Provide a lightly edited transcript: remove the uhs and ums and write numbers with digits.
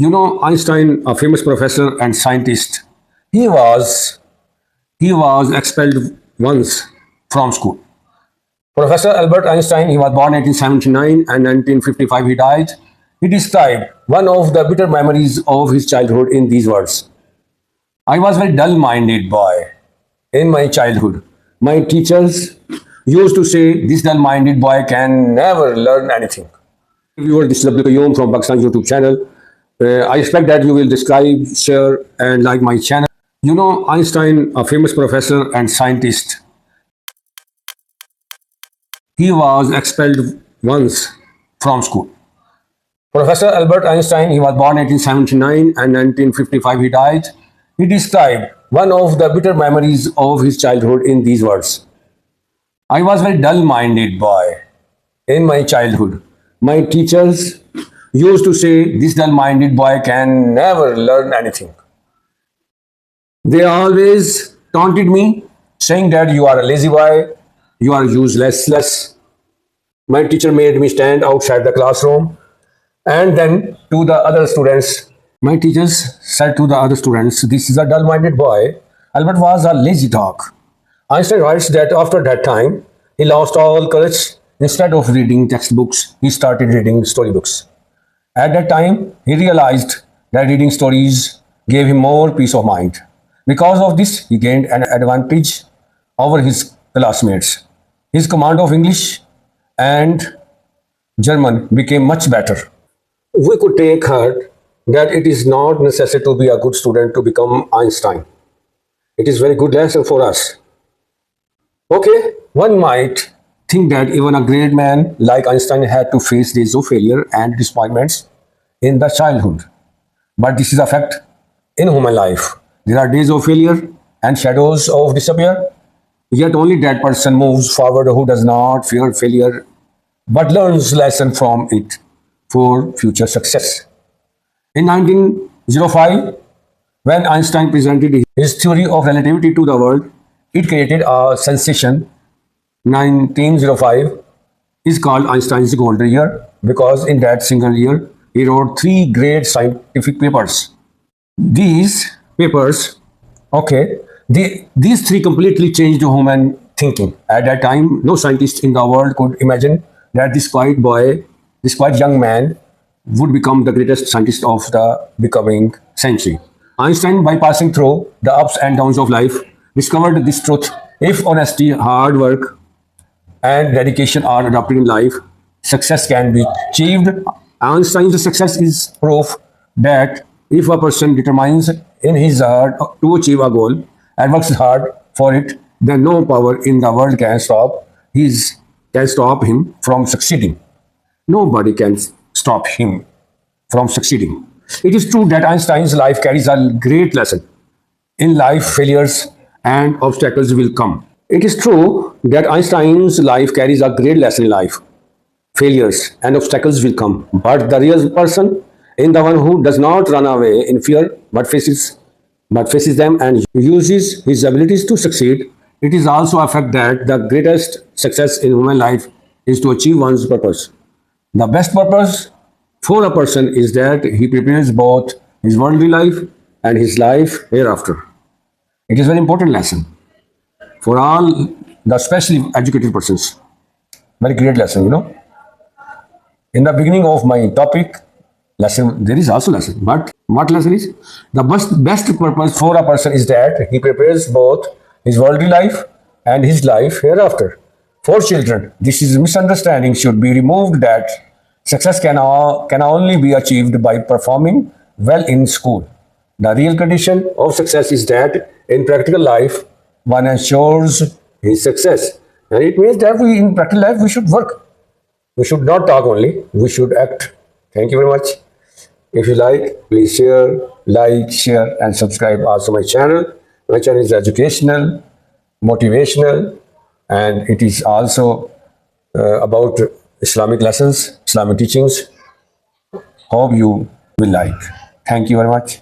Einstein, a famous professor and scientist, he was he was expelled once from school. Professor Albert Einstein, he was born 1879 and 1955 he died. He described one of the bitter memories of his childhood in these words. I was a very dull-minded boy in my childhood. My teachers used to say, this dull-minded boy can never learn anything. Viewer, this is Abdul Qayyum from Pakistan YouTube channel. I expect that you will subscribe, share, and like my channel. Einstein, a famous professor and scientist, he was expelled once from school. Professor Albert Einstein, he was born 1879 and 1955 he died. He described one of the bitter memories of his childhood in these words. I was a very dull-minded boy in my childhood. My teachers used to say, this dull-minded boy can never learn anything. They always taunted me, saying that you are a lazy boy, you are useless. My teacher made me stand outside the classroom, and then to the other students, my teachers said to the other students, this is a dull-minded boy. Albert was a lazy dog. Einstein writes that after that time, he lost all courage. Instead of reading textbooks, he started reading storybooks. At that time, he realized that reading stories gave him more peace of mind. Because of this, he gained an advantage over his classmates. His command of English and German became much better. We could take heart that it is not necessary to be a good student to become Einstein. It is a very good lesson for us. Okay, one might think that even a great man like Einstein had to face days of failure and disappointments in the childhood. But this is a fact in human life. There are days of failure and shadows of disappear. Yet only that person moves forward who does not fear failure but learns lesson from it for future success. In 1905, when Einstein presented his theory of relativity to the world, it created a sensation. 1905 is called Einstein's golden year because in that single year, he wrote 3 great scientific papers. These papers, these 3 completely changed human thinking. At that time, no scientist in the world could imagine that this quiet boy, this quiet young man, would become the greatest scientist of the becoming century. Einstein, by passing through the ups and downs of life, discovered this truth. If honesty, hard work, and dedication are adopted in life, success can be achieved. Einstein's success is proof that if a person determines in his heart to achieve a goal and works hard for it, then no power in the world can stop him from succeeding. Nobody can stop him from succeeding. It is true that Einstein's life carries a great lesson. In life, failures and obstacles will come. It is true that Einstein's life carries a great lesson in life. Failures and obstacles will come. But the real person is the one who does not run away in fear but faces them and uses his abilities to succeed. It is also a fact that the greatest success in human life is to achieve one's purpose. The best purpose for a person is that he prepares both his worldly life and his life hereafter. It is a very important lesson for all the specially educated persons. Very great lesson, In the beginning of my topic, lesson, there is also lesson. But what lesson is? The best purpose for a person is that he prepares both his worldly life and his life hereafter. For children, this is misunderstanding should be removed that success can only be achieved by performing well in school. The real condition of success is that in practical life, one ensures his success. And it means that in practical life, we should work. We should not talk only, we should act. Thank you very much. If you like, please share, and subscribe also my channel. My channel is educational, motivational, and it is also about Islamic lessons, Islamic teachings. Hope you will like. Thank you very much.